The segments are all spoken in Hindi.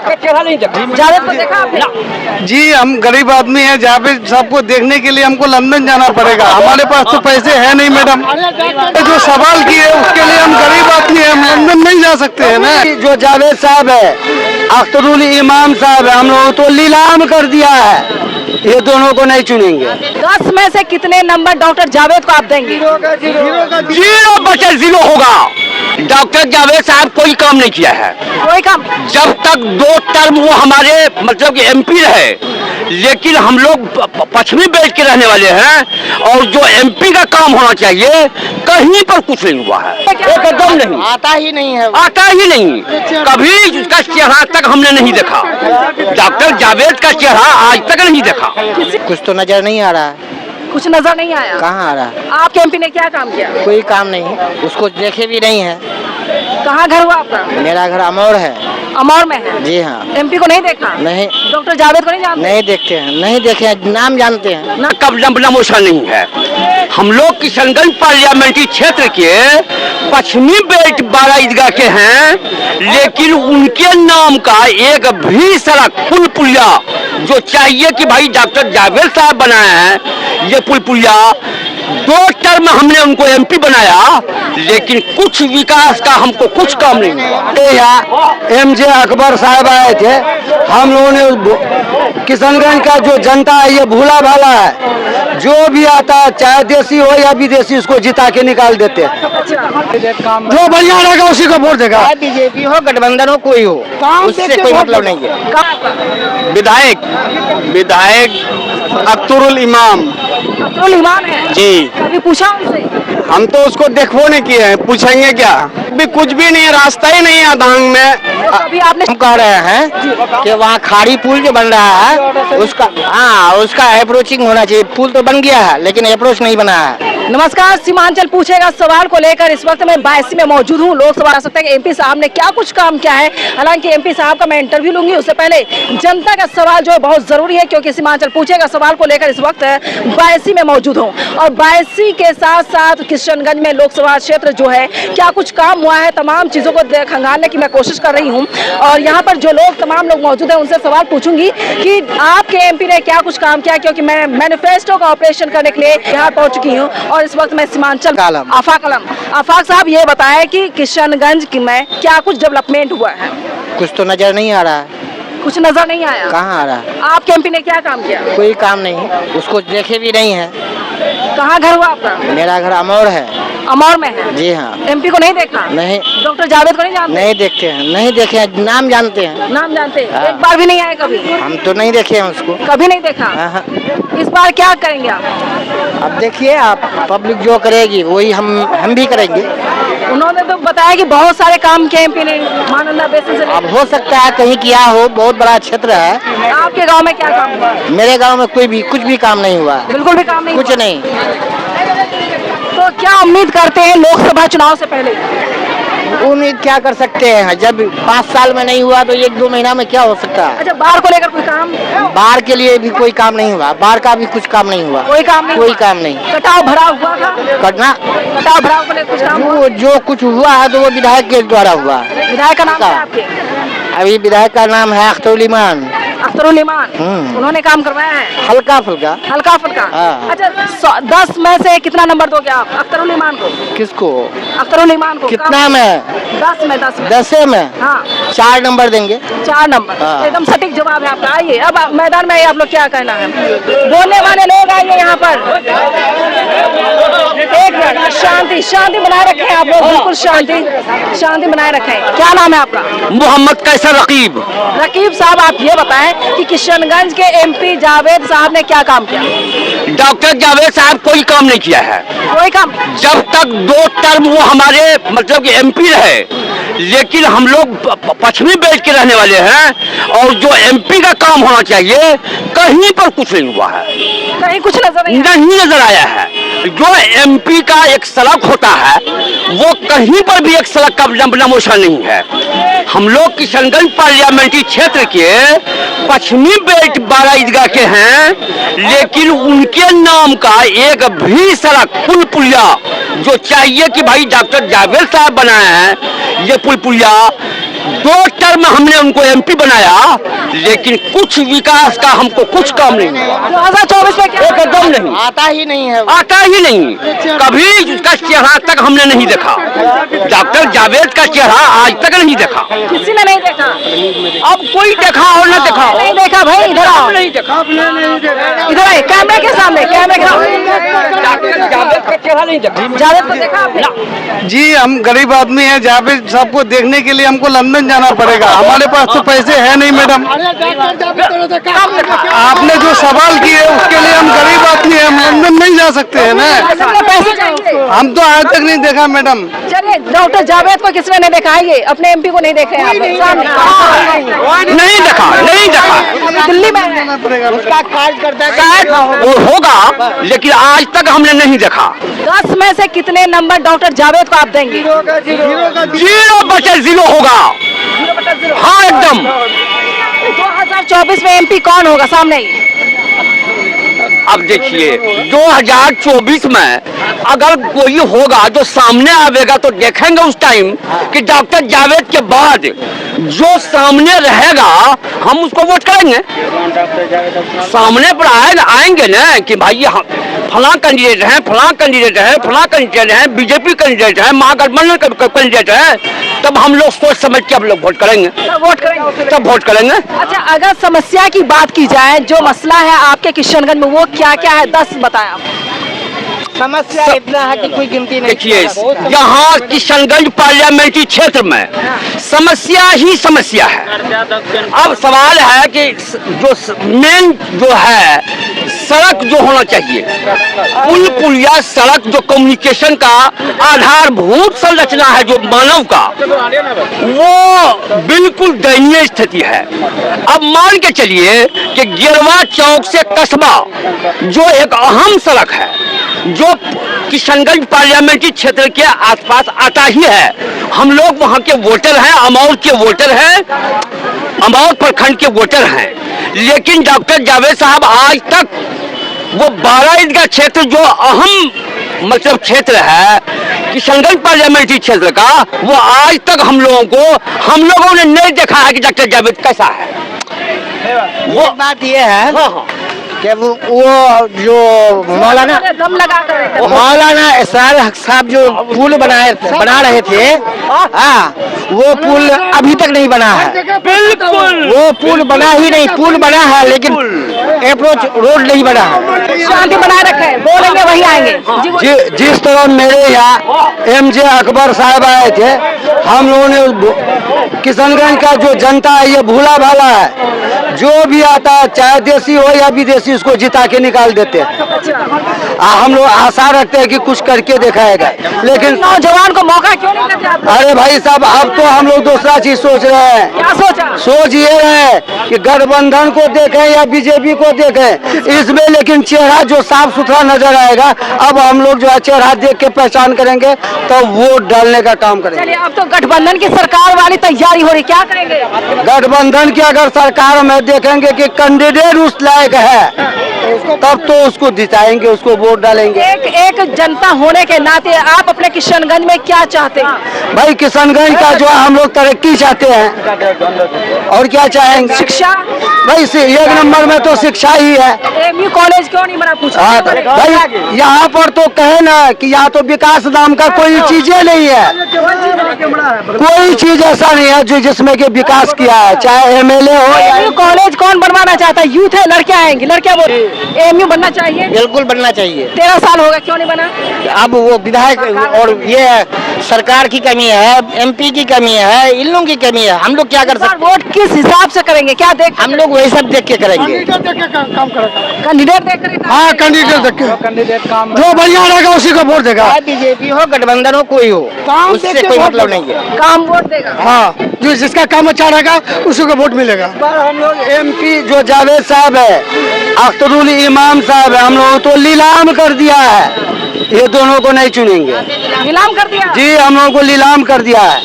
आपका चेहरा नहीं देखा। जावेद को देखा आपने? जी हम गरीब आदमी हैं, जावेद साहब को देखने के लिए हमको लंदन जाना पड़ेगा। हमारे पास तो पैसे है नहीं मैडम। जो सवाल किए उसके लिए हम गरीब आदमी हैं, हम लंदन नहीं जा सकते हैं ना। जो जावेद साहब है, अख्तरुल इमाम साहब है, हम लोगों तो नीलाम कर दिया है। ये दोनों को नहीं चुनेंगे। 10 में से कितने नंबर डॉक्टर जावेद को आप देंगे? 0 होगा। डॉक्टर जावेद साहब कोई काम नहीं किया है। कोई काम? जब तक 2 टर्म वो हमारे मतलब कि एमपी रहे, लेकिन हम लोग पश्चिमी बेल्ट के रहने वाले हैं और जो एमपी का काम होना चाहिए कहीं पर कुछ नहीं हुआ है, एकदम नहीं। आता ही नहीं है, आता ही नहीं। कभी उसका चेहरा तक हमने नहीं देखा। डॉक्टर जावेद का चेहरा आज तक नहीं देखा। कुछ तो नजर नहीं आ रहा है। कुछ नजर नहीं आया? कहाँ आ रहा है? आपके एमपी ने क्या काम किया? कोई काम नहीं, उसको देखे भी नहीं है। कहाँ घर हुआ आपका? मेरा घर अमौर है। अमौर में है? जी हाँ। एमपी को नहीं देखा? नहीं। डॉक्टर जावेद को नहीं जानते? नहीं देखते हैं, नहीं देखे हैं, नाम जानते हैं। ना कब्जा नमोशा नहीं है। हम लोग किशनगंज पार्लियामेंट्री क्षेत्र के पश्चिमी बेल्ट 12 ईदगाह के हैं, लेकिन उनके नाम का एक भी सड़क पुल पुलिया जो चाहिए कि भाई डॉक्टर जावेद साहब बनाए हैं, ये पुल पुलिया 2 टर्म हमने उनको एमपी बनाया, लेकिन कुछ विकास का हमको कुछ काम नहीं हुआ। यहाँ एमजे अकबर साहब आए थे, हम लोगों ने किशनगंज का जो जनता है ये भूला भाला है, जो भी आता है चाहे देसी हो या विदेशी उसको जिता के निकाल देते हैं। जो बढ़िया रहेगा उसी को वोट देगा। बीजेपी हो गठबंधन हो कोई हो, उससे कोई मतलब नहीं है। विधायक अख्तरुल इमाम। अब्दुल इमाम है जी। कभी पूछा उनसे? हम तो उसको देखो नहीं किए हैं, पूछेंगे क्या? भी कुछ भी नहीं है, रास्ता ही नहीं है दांग में। कभी आपने? हम कह रहे हैं कि वहाँ खाड़ी पुल जो बन रहा है उसका उसका अप्रोचिंग होना चाहिए। पुल तो बन गया है लेकिन अप्रोच नहीं बना है। नमस्कार, सीमांचल पूछेगा सवाल को लेकर इस वक्त मैं 82 में मौजूद हूँ। लोग सवाल सकते हैं कि एमपी साहब ने क्या कुछ काम किया है। हालांकि एमपी साहब का मैं इंटरव्यू लूंगी, उससे पहले जनता का सवाल जो है बहुत जरूरी है, क्योंकि सीमांचल पूछेगा सवाल को लेकर इस वक्त 82 में मौजूद हूँ और 82 के साथ साथ किशनगंज में लोकसभा क्षेत्र जो है क्या कुछ काम हुआ है, तमाम चीजों को खंगालने की मैं कोशिश कर रही हूँ। और यहाँ पर जो लोग तमाम लोग मौजूद हैं उनसे सवाल पूछूंगी कि आपके एमपी ने क्या कुछ काम किया, क्योंकि मैं मैनिफेस्टो का ऑपरेशन करने के लिए यहाँ पहुंच चुकी हूँ और इस वक्त मैं सीमांचल आफाक आलम। आफाक साहब ये बताएं कि किशनगंज में क्या कुछ डेवलपमेंट हुआ है? कुछ तो नजर नहीं आ रहा है। कुछ नजर नहीं आया? कहाँ आ रहा है? आपके एमपी ने क्या काम किया? कोई काम नहीं, उसको देखे भी नहीं है। कहाँ घर हुआ आपका? मेरा घर अमौर है। अमौर में है? जी हाँ। एमपी को नहीं देखा? नहीं। डॉक्टर जावेद को नहीं जानते? नहीं देखते हैं, नहीं देखे हैं, नाम जानते हैं। नाम जानते हैं? हाँ। एक बार भी नहीं आए कभी? हम तो नहीं देखे हैं उसको। कभी नहीं देखा? हाँ। इस बार क्या करेंगे आप? अब देखिए आप, पब्लिक जो करेगी वही हम भी करेंगे। उन्होंने तो बताया कि बहुत सारे काम किए एमपी ने, महानंदा बेसिन से। अब हो सकता है कहीं किया हो, बहुत बड़ा क्षेत्र है। आपके गांव में क्या काम हुआ? मेरे गांव में कुछ भी काम नहीं हुआ। बिल्कुल भी काम नहीं कुछ हुआ? नहीं। तो क्या उम्मीद करते हैं लोकसभा चुनाव से पहले? उम्मीद क्या कर सकते हैं, जब 5 साल में नहीं हुआ तो 1-2 महीना में क्या हो सकता है। अच्छा, बाढ़ को लेकर कोई काम? बाढ़ के लिए भी कोई काम नहीं हुआ, बाढ़ का भी कुछ काम नहीं हुआ। कोई काम नहीं? कोई काम नहीं। कटाव भराव हुआ था? करना कटाव भराव को लेकर कुछ काम हुआ? जो कुछ हुआ है तो वो विधायक के द्वारा हुआ। विधायक का नाम क्या है आपके? अभी विधायक का नाम है अख्तरुल इमाम। अख्तरुल इमाम, उन्होंने काम करवाया है? हल्का फुल्का। हल्का फुल्का? हाँ। अच्छा, 10 में से कितना नंबर दोगे आप अख्तरुल इमाम को? किसको? अख्तरुल इमाम को। कितना में? 10 में? 10 में? 10 में? हाँ। 4 नंबर देंगे। 4 नंबर? हाँ। एकदम सटीक जवाब है आपका। आइए अब मैदान में आइए, आप लोग क्या कहना है? बोलने वाले लोग आइए यहाँ पर। एक मिनट, शांति बनाए रखें आप लोग, बिल्कुल शांति बनाए रखें। क्या नाम है आपका? मोहम्मद कैसर रकीब। रकीब साहब, आप ये बताएं कि किशनगंज के एमपी जावेद साहब ने क्या काम किया? डॉक्टर जावेद साहब कोई काम नहीं किया है। कोई काम? जब तक 2 टर्म वो हमारे मतलब कि एमपी रहे, लेकिन हम लोग पश्चिमी बेल्ट के रहने वाले हैं और जो एमपी का काम होना चाहिए कहीं पर कुछ नहीं हुआ है। कहीं कुछ नहीं नजर आया है। जो एमपी का एक सड़क होता है वो कहीं पर भी एक सड़क का नमोशा नहीं है। हम लोग किशनगंज पार्लियामेंट्री क्षेत्र के पश्चिमी बेल्ट 12 ईदगाह के हैं, लेकिन उनके नाम का एक भी सड़क पुल पुलिया जो चाहिए कि भाई डॉक्टर जावेद साहब बनाए हैं, ये पुल पुलिया 2 टर्म हमने उनको एमपी बनाया, लेकिन कुछ विकास का हमको कुछ काम नहीं हुआ। 2024 में क्या एकदम नहीं, आता ही नहीं है। आता ही नहीं। कभी उसका चेहरा तक हमने नहीं देखा। डॉक्टर जावेद का चेहरा आज तक नहीं देखा। किसी ने नहीं देखा। अब कोई देखा और न देखा, नहीं देखा भाई, इधर आओ, नहीं देखा, इधर आए कैमरे के सामने, कैमरे के सामने। डॉक्टर जावेद का चेहरा नहीं देखा। जावेद को देखा आपने? जी हम गरीब आदमी हैं, जहाँ पे सबको देखने के लिए हमको लंदन जाना पड़ेगा। हमारे पास तो पैसे है नहीं मैडम। आपने जो सवाल किए उसके लिए हम गरीब आदमी हैं, हम लंदन नहीं जा सकते हैं ना। पैसे चाहिए। हम तो आज तक नहीं देखा मैडम। चलिए, डॉक्टर जावेद को किसने नहीं देखा है? ये अपने एमपी को नहीं देखे हैं आप सामने। नहीं देखा, नहीं देखा। दिल्ली में उसका कार्य करता है। शायद वो होगा, लेकिन आज तक हमने नहीं देखा। 10 में से कितने नंबर डॉक्टर जावेद को आप देंगे? 0/0 होगा। हाँ एकदम। 2024 में एमपी कौन होगा सामने ही? अब देखिए 2024 में अगर कोई होगा जो सामने आवेगा तो देखेंगे उस टाइम कि डॉक्टर जावेद के बाद जो सामने रहेगा हम उसको वोट करेंगे। सामने पर आएंगे ना कि भाई हम फला कैंडिडेट हैं, फला कैंडिडेट है, फला कैंडिडेट है, बीजेपी कैंडिडेट है, महागठबंधन का कैंडिडेट है, तब हम लोग सोच समझ के हम लोग वोट करेंगे। वोट करेंगे, तब वोट करेंगे। अच्छा, अगर समस्या की बात की जाए, जो मसला है आपके किशनगंज में वो क्या क्या है? 10 बताएं आप। समस्या इतना है कि कोई गिनती नहीं। देखिए यहाँ किशनगंज पार्लियामेंट्री क्षेत्र में समस्या ही समस्या है। अब सवाल है कि जो मेन जो है सड़क जो होना चाहिए, पुल पुलिया सड़क जो कम्युनिकेशन का आधारभूत संरचना है जो मानव का, वो बिल्कुल दयनीय स्थिति है। अब मान के चलिए कि गिरवा चौक से कस्बा जो एक अहम सड़क है, जो किशनगंज पार्लियामेंट्री क्षेत्र के आसपास आता ही है, हम लोग वहां के वोटर हैं, अमौर के वोटर हैं, अमौर प्रखंड के वोटर हैं, लेकिन डॉक्टर जावेद साहब आज तक वो 12 ईदगाह क्षेत्र जो अहम मतलब क्षेत्र है किशनगंज पार्लियामेंट्री क्षेत्र का, वो आज तक हम लोगों ने नहीं देखा है कि डॉक्टर जावेद कैसा है। वो बात ये है हाँ। कि वो जो मौलाना इसरार हक साहब जो पुल बना रहे थे, वो पुल अभी तक नहीं बना है। बिल्कुल वो पुल बना ही नहीं, पुल बना है लेकिन अप्रोच रोड नहीं बना है। शांति बनाए रखे, बोलेंगे वही आएंगे। जिस तरह मेरे यहाँ MJ अकबर साहब आए थे, हम लोगों ने किशनगंज का जो जनता है ये भूला भाला है, जो भी आता है चाहे देसी हो या विदेशी उसको जिता के निकाल देते हैं। हम लोग आशा रखते हैं कि कुछ करके दिखाएगा, लेकिन नौजवान को मौका क्यों नहीं देते आप? अरे भाई साहब अब तो हम लोग दूसरा चीज सोच रहे हैं। क्या सोचा? सोच ये है कि गठबंधन को देखें या बीजेपी को देखें, इसमें लेकिन चेहरा जो साफ सुथरा नजर आएगा, अब हम लोग जो है चेहरा देख के पहचान करेंगे तो वोट डालने का काम करेंगे। चलिए, अब तो गठबंधन की सरकार वाली तैयारी हो रही, क्या करेंगे? गठबंधन की अगर सरकार में देखेंगे कि कैंडिडेट उस लायक है तब तो उसको जिताएंगे, उसको वोट डालेंगे। एक जनता होने के नाते आप अपने किशनगंज में क्या चाहते हैं? भाई किशनगंज का जो हम लोग तरक्की चाहते हैं, और क्या चाहेंगे? शिक्षा, भाई एक नंबर में तो शिक्षा ही है। एमयू कॉलेज क्यों नहीं बना? पूछा हाँ, भाई यहाँ पर तो कहे ना कि यहाँ तो विकास नाम का कोई चीजें नहीं है, कोई चीज ऐसा नहीं है जो जिसमें कि विकास किया है, चाहे MLA हो या एमयू कॉलेज कौन बनवाना चाहता है? यूथ है, लड़कियां आएंगी, लड़कियां बोल एमयू बनना चाहिए। बिल्कुल बनना चाहिए। 13 साल होगा, क्यों नहीं बना? अब वो विधायक और ये सरकार की कमी है, MP की कमी है, इन लोगों की कमी है। हम लोग क्या कर सकते? वोट किस हिसाब से करेंगे? क्या देख? हम लोग वही सब देख के करेंगे। कैंडिडेट देख कर? हाँ कैंडिडेट देख के जो बढ़िया रहेगा उसी को वोट देगा। चाहे बीजेपी हो, गठबंधन हो, कोई हो, उससे कोई मतलब नहीं है। काम वोट देगा। हाँ जो जिसका काम अच्छा रहेगा उसी को वोट मिलेगा। हम लोग MP जो जावेद साहब है, अख्तरुल इमाम साहब है, हम लोग तो नीलाम कर दिया है, ये दोनों को नहीं चुनेंगे। नीलाम कर दिया? जी हम लोगों को नीलाम कर दिया है।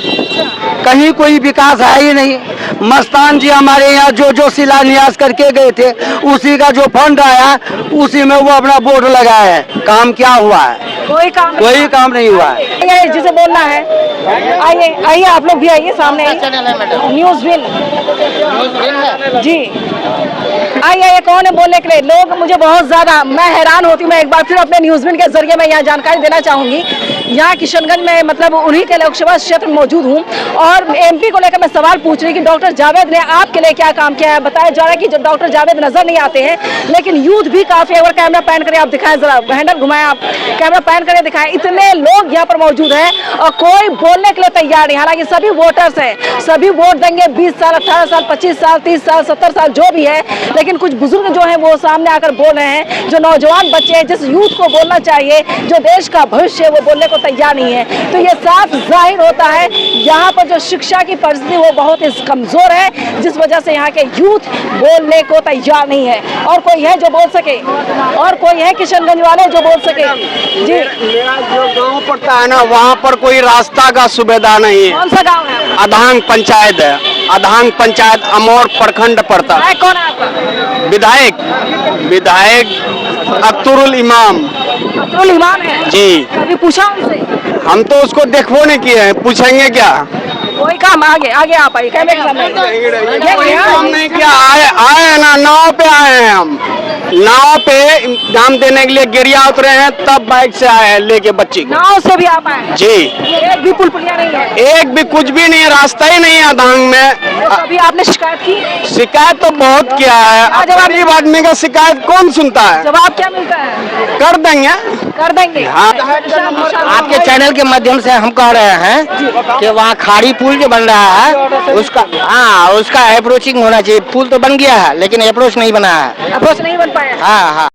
कहीं कोई विकास है ही नहीं। मस्तान जी हमारे यहाँ जो शिलान्यास करके गए थे, उसी का जो फंड आया उसी में वो अपना बोर्ड लगाया है। काम क्या हुआ है? कोई काम नहीं हुआ है। ये जिसे बोलना है, आइए आइए आप लोग भी आइए सामने आइए। चैनल है मैडम? न्यूज़ विन जी, आइए आइए, कौन है बोलने के लिए? लोग मुझे बहुत ज्यादा, मैं हैरान होती हूँ। मैं एक बार फिर अपने न्यूज़ विन के जरिए मैं यहाँ जानकारी देना चाहूंगी। यहाँ किशनगंज में मतलब उन्हीं के लोकसभा क्षेत्र में मौजूद हूँ और एमपी को लेकर मैं सवाल पूछ रही कि डॉक्टर जावेद ने आपके लिए क्या काम किया है। बताया जा रहा है कि जब डॉक्टर जावेद नजर नहीं आते हैं, लेकिन यूथ भी काफी है। अगर कैमरा पैन करे आप दिखाएं, जरा हैंडल घुमाएं, आप कैमरा पैन करे दिखाएं, इतने लोग यहाँ पर मौजूद हैं और कोई बोलने के लिए तैयार नहीं। हालांकि सभी वोटर्स हैं, सभी वोट देंगे 20 साल, 18 साल, 25 साल, 30 साल, 70 साल, जो भी है, लेकिन कुछ बुजुर्ग जो हैं वो सामने आकर बोल रहे हैं। जो नौजवान बच्चे हैं, जिस यूथ को बोलना चाहिए, जो देश का भविष्य है, वो बोलने को तैयार नहीं है। तो ये साफ जाहिर होता है यहाँ पर जो शिक्षा की परिस्थिति वो बहुत ही कमजोर है, जिस वजह से यहाँ के यूथ बोलने को तैयार नहीं है। और कोई है जो बोल सके? और कोई है किशनगंज वाले जो बोल सके? जी, मेरा जो गांव पड़ता है ना, वहाँ पर कोई रास्ता का सुविधा नहीं है। कौन सा गाँव है? अधांग पंचायत है, अधांग पंचायत अमौर प्रखंड पड़ता है। कौन है आपका? विधायक अख्तरुल इमाम अब्दुल इमाम है जी। कभी पूछा उनसे? हम तो उसको देखो नहीं किए हैं, पूछेंगे क्या? कोई काम आगे आगे आप आइए, कैमरे के सामने कोई काम नहीं किया। आए हैं ना, नाव पे आए हैं हम, नाव पे एग्जाम देने के लिए गिरिया उतरे हैं, तब बाइक से आए हैं लेके बच्ची को। नाव से भी आप आए? जी। एक भी पुल पुलिया नहीं है? एक भी कुछ भी नहीं है, रास्ता ही नहीं है अधांग में। तो कभी आपने शिकायत की? शिकायत तो बहुत किया है, गरीब आदमी का शिकायत कौन सुनता है? जवाब क्या मिलता है? कर देंगे। कर देंगे। हाँ। आपके चैनल के माध्यम से हम कह रहे हैं कि वहाँ खाड़ी पुल जो बन रहा है उसका, हाँ, उसका अप्रोचिंग होना चाहिए। पुल तो बन गया है लेकिन अप्रोच नहीं बना है। अप्रोच नहीं बन पाया। हाँ हाँ।